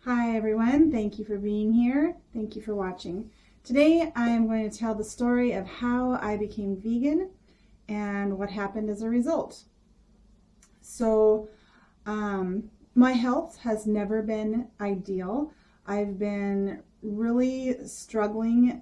Hi everyone, thank you for being here. Thank you for watching. Today I am going to tell the story of how I became vegan and what happened as a result. So, my health has never been ideal. I've been really struggling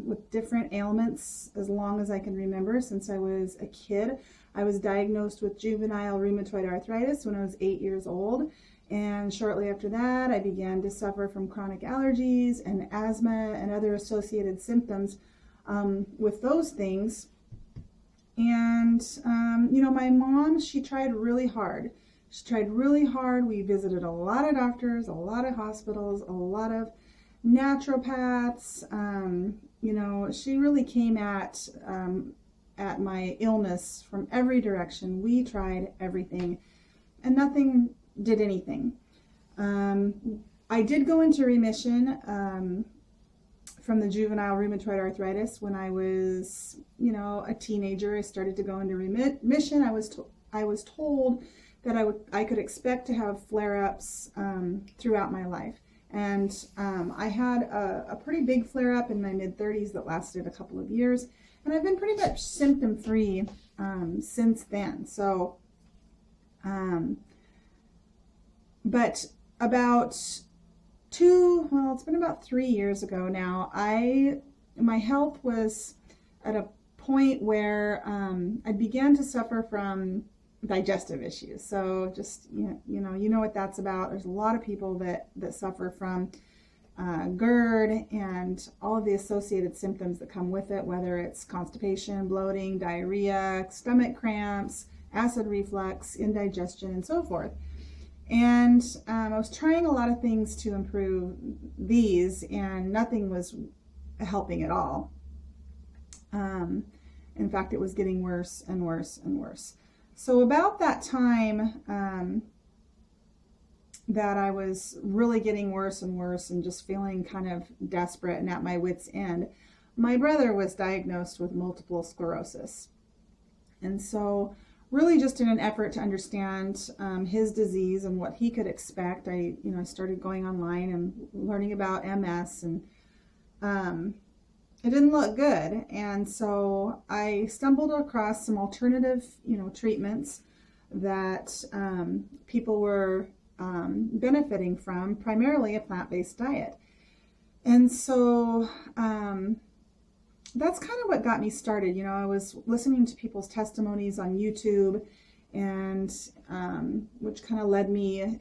with different ailments as long as I can remember since I was a kid. I was diagnosed with juvenile rheumatoid arthritis when I was 8 years old. And shortly after that, I began to suffer from chronic allergies and asthma and other associated symptoms with those things. And, my mom, she tried really hard. She tried really hard. We visited a lot of doctors, a lot of hospitals, a lot of naturopaths. She really came at my illness from every direction. We tried everything, and nothing did anything. I did go into remission from the juvenile rheumatoid arthritis when I was, a teenager. I started to go into remission. I was told that I could expect to have flare-ups throughout my life. And I had a pretty big flare-up in my mid-30s that lasted a couple of years. And I've been pretty much symptom-free since then. So, but it's been about 3 years ago now, my health was at a point where I began to suffer from digestive issues. So just, you know what that's about. There's a lot of people that suffer from GERD and all of the associated symptoms that come with it, whether it's constipation, bloating, diarrhea, stomach cramps, acid reflux, indigestion, and so forth. And I was trying a lot of things to improve these, and nothing was helping at all. In fact, it was getting worse and worse and worse. So about that time that I was really getting worse and worse and just feeling kind of desperate and at my wit's end, my brother was diagnosed with multiple sclerosis. And so really just in an effort to understand his disease and what he could expect, I started going online and learning about MS, and it didn't look good. And so I stumbled across some alternative, treatments that people were benefiting from, primarily a plant-based diet. And so that's kind of what got me started. I was listening to people's testimonies on YouTube, and which kind of led me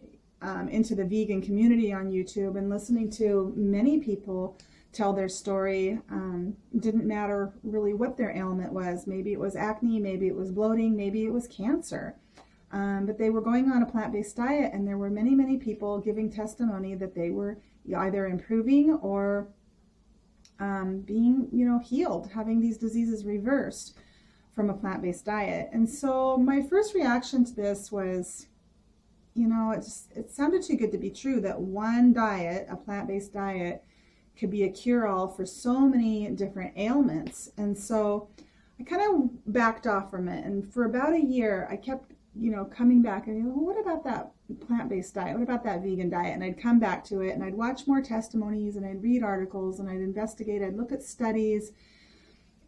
into the vegan community on YouTube, and listening to many people tell their story. Didn't matter really what their ailment was. Maybe it was acne, maybe it was bloating, maybe it was cancer. But they were going on a plant-based diet, and there were many, many people giving testimony that they were either improving or being, healed, having these diseases reversed from a plant-based diet. And so my first reaction to this was, it sounded too good to be true that one diet, a plant-based diet, could be a cure-all for so many different ailments. And so I kind of backed off from it. And for about a year, I kept, coming back and, well, what about that plant-based diet? What about that vegan diet? And I'd come back to it, and I'd watch more testimonies, and I'd read articles, and I'd investigate, I'd look at studies,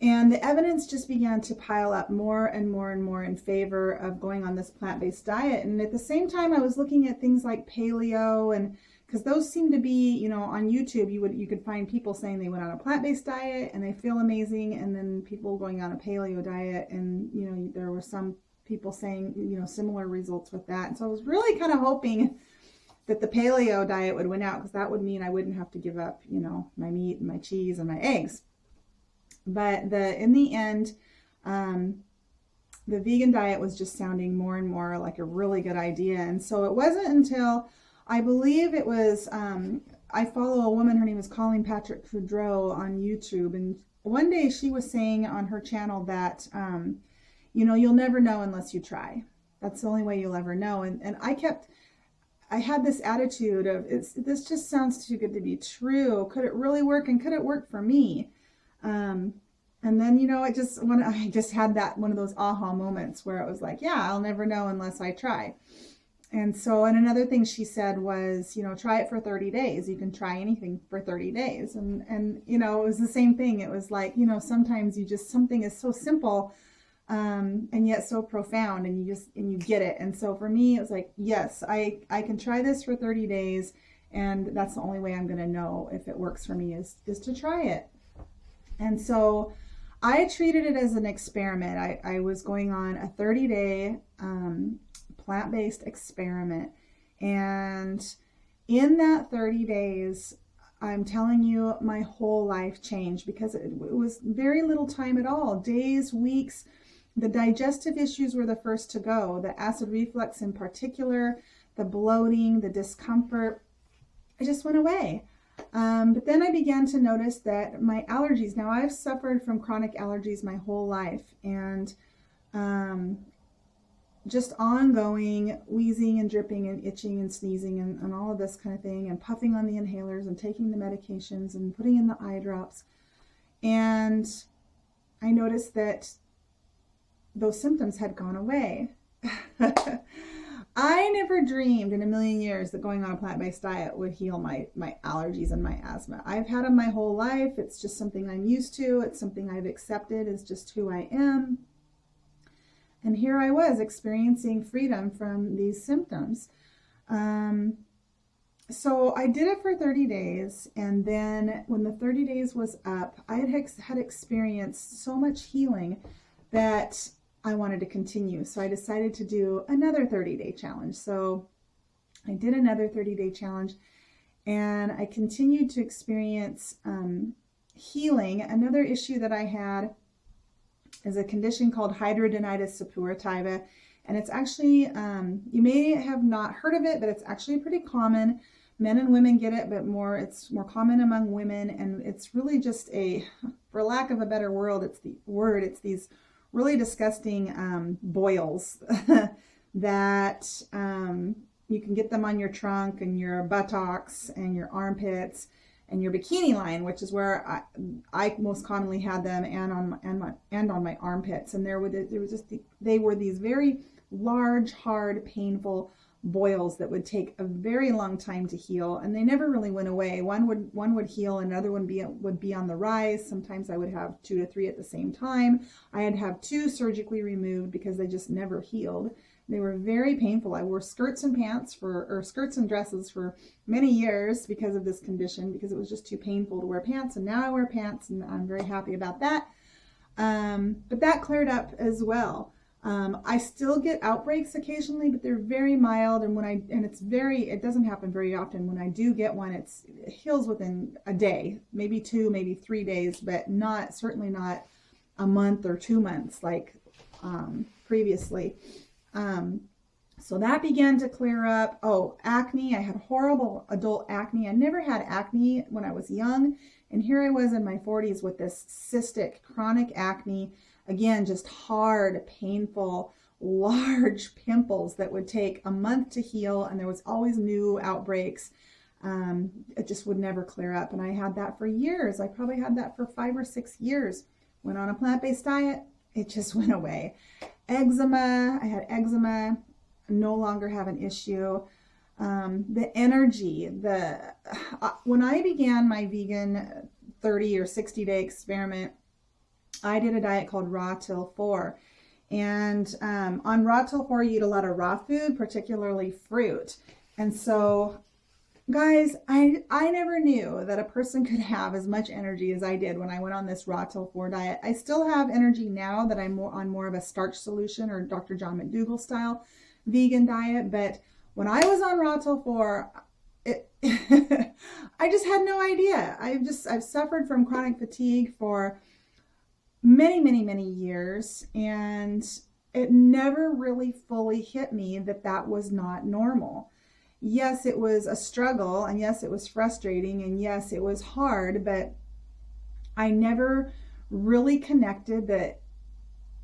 and the evidence just began to pile up more and more and more in favor of going on this plant-based diet. And at the same time, I was looking at things like paleo, and because those seem to be, on YouTube, you could find people saying they went on a plant-based diet and they feel amazing, and then people going on a paleo diet, and there were some people saying similar results with that. And so I was really kind of hoping that the paleo diet would win out, because that would mean I wouldn't have to give up my meat and my cheese and my eggs. But in the end, the vegan diet was just sounding more and more like a really good idea. And so it wasn't until, I believe it was, I follow a woman, her name is Colleen Patrick Boudreau on YouTube, and one day she was saying on her channel that you'll never know unless you try. That's the only way you'll ever know. And I had this attitude of, this just sounds too good to be true. Could it really work? And could it work for me? And then, I just had that one of those aha moments where it was like, yeah, I'll never know unless I try. And so, and another thing she said was, try it for 30 days. You can try anything for 30 days. And, it was the same thing. It was like, sometimes something is so simple, and yet so profound, and you get it. And so for me, it was like, yes, I can try this for 30 days. And that's the only way I'm going to know if it works for me is to try it. And so I treated it as an experiment. I was going on a 30-day, plant-based experiment. And in that 30 days, I'm telling you, my whole life changed, because it was very little time at all, days, weeks. The digestive issues were the first to go, the acid reflux in particular, the bloating, the discomfort, it just went away. But then I began to notice that my allergies, now I've suffered from chronic allergies my whole life, and just ongoing wheezing and dripping and itching and sneezing and all of this kind of thing, and puffing on the inhalers and taking the medications and putting in the eye drops. And I noticed that those symptoms had gone away. I never dreamed in a million years that going on a plant-based diet would heal my allergies and my asthma. I've had them my whole life. It's just something I'm used to. It's something I've accepted as just who I am. And here I was experiencing freedom from these symptoms. So I did it for 30 days. And then when the 30 days was up, I had experienced so much healing that I wanted to continue. So I decided to do another 30-day challenge. So I did another 30-day challenge, and I continued to experience healing. Another issue that I had is a condition called hidradenitis suppurativa. And it's actually, you may have not heard of it, but it's actually pretty common. Men and women get it, but it's more common among women. And it's really just for lack of a better word, it's these really disgusting boils that you can get them on your trunk and your buttocks and your armpits and your bikini line, which is where I most commonly had them, and on my armpits. And they were these very large, hard, painful boils that would take a very long time to heal, and they never really went away. One would heal, another one would be on the rise. Sometimes I would have 2 to 3 at the same time. I had to have 2 surgically removed because they just never healed. They were very painful. I wore skirts and dresses for many years because of this condition, because it was just too painful to wear pants. And now I wear pants, and I'm very happy about that. But that cleared up as well. I still get outbreaks occasionally, but they're very mild. And it doesn't happen very often. When I do get one, it heals within a day, maybe 2, maybe 3 days, but certainly not a month or 2 months like previously. So that began to clear up. Oh, acne. I had horrible adult acne. I never had acne when I was young. And here I was in my 40s with this cystic chronic acne. Again, just hard, painful, large pimples that would take a month to heal. And there was always new outbreaks. It just would never clear up. And I had that for years. I probably had that for 5 or 6 years. Went on a plant-based diet. It just went away. Eczema. I had eczema. No longer have an issue. The energy. When I began my vegan 30 or 60-day experiment, I did a diet called Raw Till 4. And on Raw Till 4, you eat a lot of raw food, particularly fruit. And so, guys, I never knew that a person could have as much energy as I did when I went on this Raw Till 4 diet. I still have energy now that I'm on more of a starch solution or Dr. John McDougall style vegan diet. But when I was on Raw Till 4, I just had no idea. I've suffered from chronic fatigue for many, many, many years, and it never really fully hit me that was not normal. Yes, it was a struggle, and yes, it was frustrating, and yes, it was hard, but I never really connected that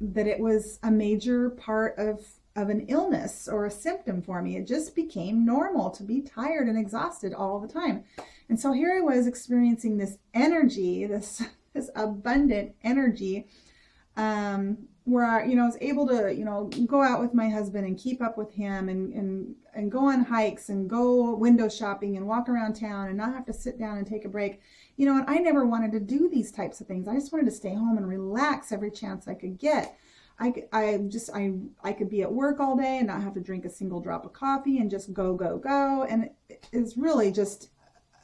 it was a major part of an illness or a symptom for me. It just became normal to be tired and exhausted all the time. And so here I was experiencing this energy, this abundant energy, where I, you know, was able to, you know, go out with my husband and keep up with him and go on hikes and go window shopping and walk around town and not have to sit down and take a break. You know, and I never wanted to do these types of things. I just wanted to stay home and relax every chance I could get. I could be at work all day and not have to drink a single drop of coffee and just go, go, go. And it's really just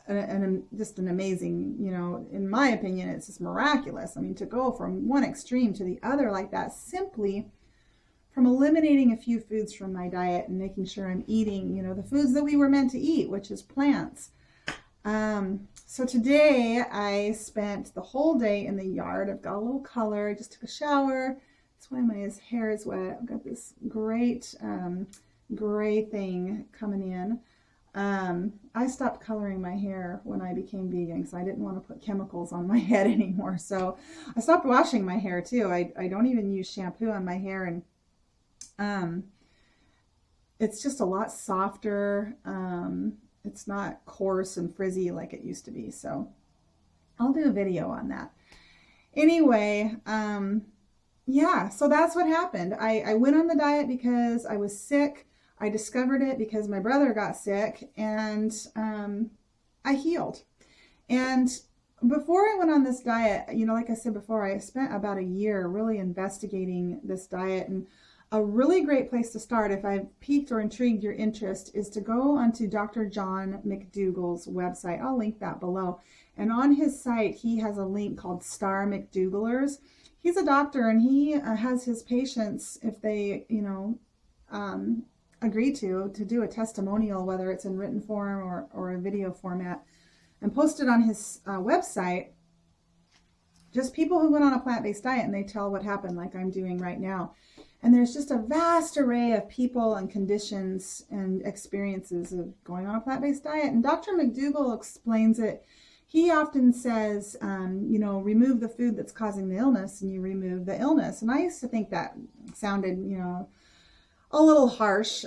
an amazing, you know, in my opinion, it's just miraculous. I mean, to go from one extreme to the other like that, simply from eliminating a few foods from my diet and making sure I'm eating, you know, the foods that we were meant to eat, which is plants. So today I spent the whole day in the yard. I've got a little color. I just took a shower. That's why my hair is wet. I've got this great gray thing coming in. I stopped coloring my hair when I became vegan because I didn't want to put chemicals on my head anymore. So I stopped washing my hair too. I don't even use shampoo on my hair, and it's just a lot softer. It's not coarse and frizzy like it used to be. So I'll do a video on that. Anyway, yeah, so that's what happened. I went on the diet because I was sick. I discovered it because my brother got sick, and I healed. And before I went on this diet, you know, like I said before, I spent about a year really investigating this diet. And a really great place to start, if I've piqued or intrigued your interest, is to go onto Dr. John McDougall's website. I'll link that below. And on his site, he has a link called Star McDougallers. He's a doctor, and he has his patients, if they, you know, agree to do a testimonial, whether it's in written form or a video format, and post it on his website. Just people who went on a plant-based diet and they tell what happened, like I'm doing right now. And there's just a vast array of people and conditions and experiences of going on a plant-based diet. And Dr. McDougall explains it. He often says, you know, remove the food that's causing the illness and you remove the illness. And I used to think that sounded, you know, a little harsh,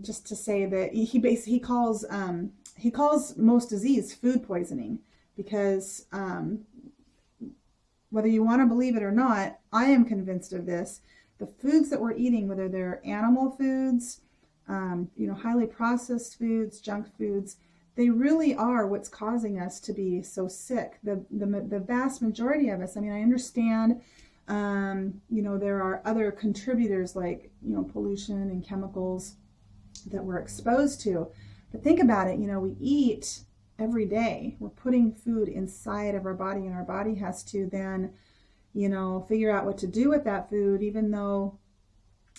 just to say that he calls most disease food poisoning, because whether you want to believe it or not, I am convinced of this. The foods that we're eating, whether they're animal foods, you know, highly processed foods, junk foods, they really are what's causing us to be so sick. The vast majority of us. I mean, I understand. You know, there are other contributors like, you know, pollution and chemicals that we're exposed to. But think about it, you know, we eat every day. We're putting food inside of our body, and our body has to then, you know, figure out what to do with that food, even though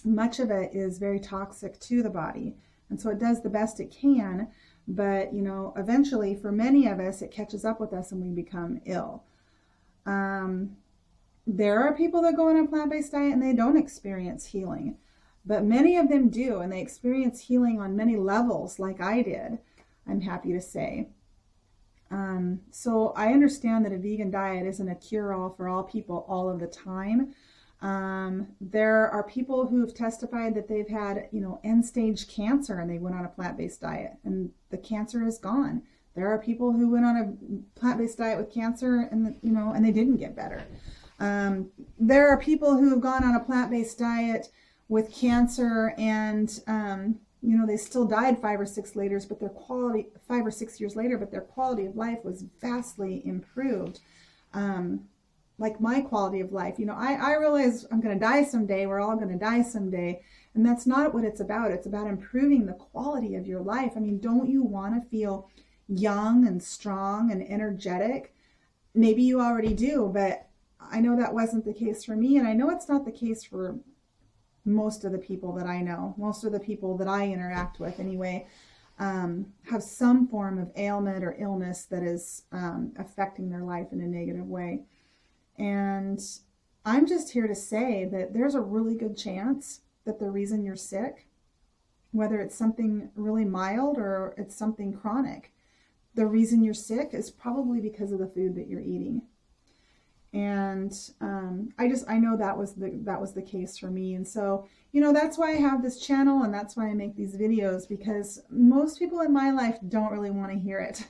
much of it is very toxic to the body. And so it does the best it can. But, you know, eventually for many of us, it catches up with us and we become ill. There are people that go on a plant-based diet and they don't experience healing, but many of them do, and they experience healing on many levels like I did, I'm happy to say. So I understand that a vegan diet isn't a cure-all for all people all of the time. There are people who have testified that they've had, you know, end-stage cancer and they went on a plant-based diet and the cancer is gone. There are people who went on a plant-based diet with cancer and, you know, and they didn't get better. There are people who have gone on a plant-based diet with cancer and, you know, they still died 5 or 6 years later, but their quality of life was vastly improved. Like my quality of life, you know, I realize I'm going to die someday. We're all going to die someday. And that's not what it's about. It's about improving the quality of your life. I mean, don't you want to feel young and strong and energetic? Maybe you already do, but I know that wasn't the case for me, and I know it's not the case for most of the people that I know. Most of the people that I interact with anyway have some form of ailment or illness that is affecting their life in a negative way. And I'm just here to say that there's a really good chance that the reason you're sick, whether it's something really mild or it's something chronic, the reason you're sick is probably because of the food that you're eating. And I know that was the case for me. And so, you know, that's why I have this channel and that's why I make these videos, because most people in my life don't really want to hear it.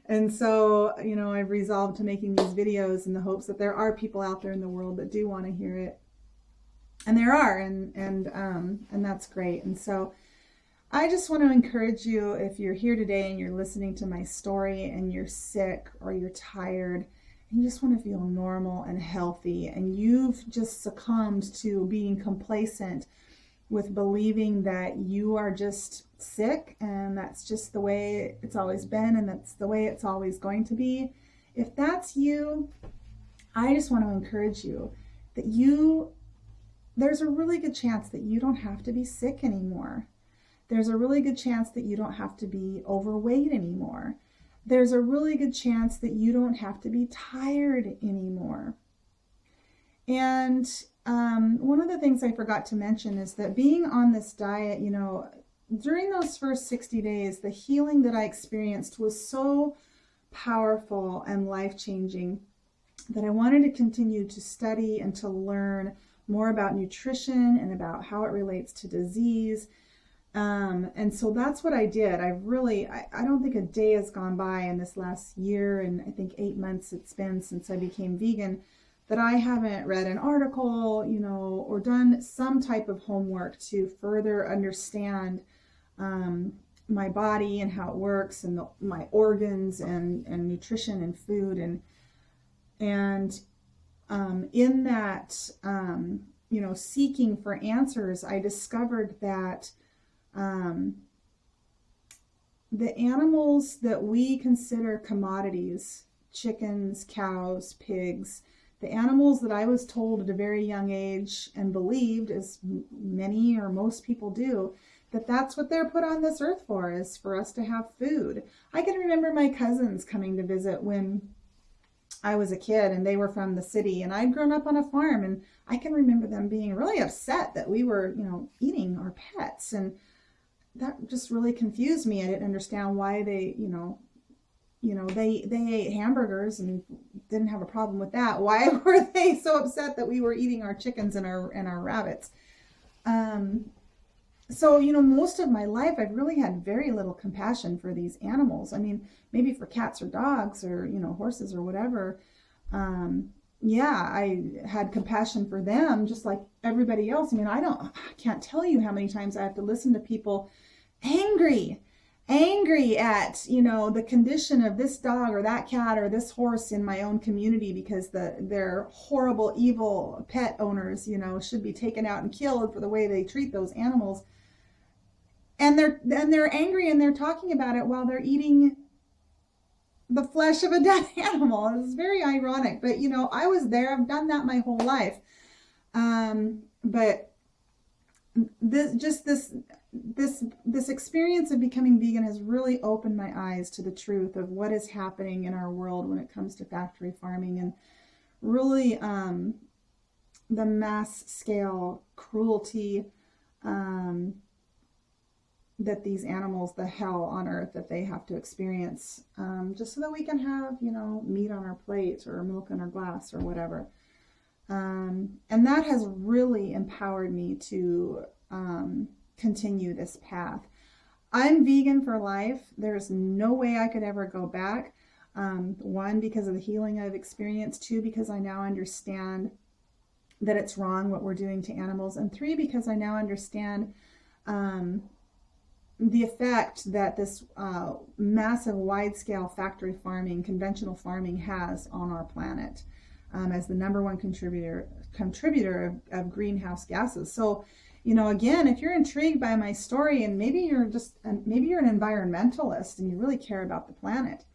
And so, you know, I've resolved to making these videos in the hopes that there are people out there in the world that do want to hear it. And there are, and that's great. And so I just want to encourage you, if you're here today and you're listening to my story and you're sick or you're tired and you just want to feel normal and healthy, and you've just succumbed to being complacent with believing that you are just sick and that's just the way it's always been and that's the way it's always going to be. If that's you, I just want to encourage you that there's a really good chance that you don't have to be sick anymore. There's a really good chance that you don't have to be overweight anymore. There's a really good chance that you don't have to be tired anymore. And one of the things I forgot to mention is that being on this diet, during those first 60 days, the healing that I experienced was so powerful and life-changing that I wanted to continue to study and to learn more about nutrition and about how it relates to disease. And so that's what I did. I don't think a day has gone by in this last year, and I think 8 months it's been since I became vegan, that I haven't read an article, or done some type of homework to further understand my body and how it works, and my organs and nutrition and food. And in that, seeking for answers, I discovered that the animals that we consider commodities, chickens, cows, pigs, the animals that I was told at a very young age and believed, as many or most people do, that's what they're put on this earth for, is for us to have food. I can remember my cousins coming to visit when I was a kid, and they were from the city, and I'd grown up on a farm, and I can remember them being really upset that we were, eating our pets, and that just really confused me. I didn't understand why they, they ate hamburgers and didn't have a problem with that. Why were they so upset that we were eating our chickens and our rabbits? So, most of my life, I've really had very little compassion for these animals. I mean, maybe for cats or dogs or, horses or whatever. I had compassion for them just like everybody else. I mean, I can't tell you how many times I have to listen to people angry at, the condition of this dog or that cat or this horse in my own community because they're horrible, evil pet owners, should be taken out and killed for the way they treat those animals. And they're angry, and they're talking about it while they're eating the flesh of a dead animal. It's very ironic, but I was there. I've done that my whole life. But this experience of becoming vegan has really opened my eyes to the truth of what is happening in our world when it comes to factory farming, and really the mass scale cruelty that these animals, the hell on earth that they have to experience, just so that we can have, meat on our plate or milk in our glass or whatever. And that has really empowered me to continue this path. I'm vegan for life. There's no way I could ever go back. One, because of the healing I've experienced. Two, because I now understand that it's wrong what we're doing to animals. And three, because I now understand the effect that this massive wide-scale factory farming, conventional farming has on our planet as the number one contributor of greenhouse gases. So, again, if you're intrigued by my story, and maybe you're an environmentalist and you really care about the planet,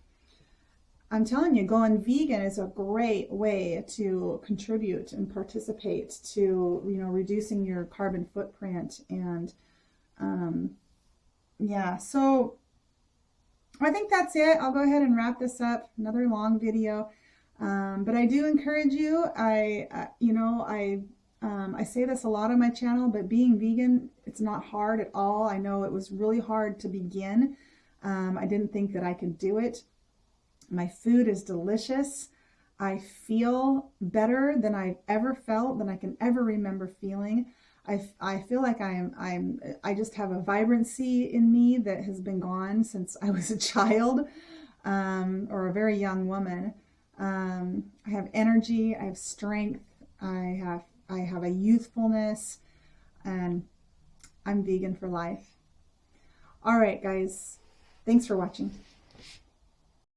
I'm telling you, going vegan is a great way to contribute and participate to, reducing your carbon footprint. And so I think that's it. I'll go ahead and wrap this up. Another long video. But I do encourage you. I say this a lot on my channel, but being vegan, it's not hard at all. I know it was really hard to begin. I didn't think that I could do it. My food is delicious. I feel better than I've ever felt, than I can ever remember feeling. I feel like I just have a vibrancy in me that has been gone since I was a child, or a very young woman. I have energy, I have strength, I have I have a youthfulness, and I'm vegan for life. All right, guys. Thanks for watching.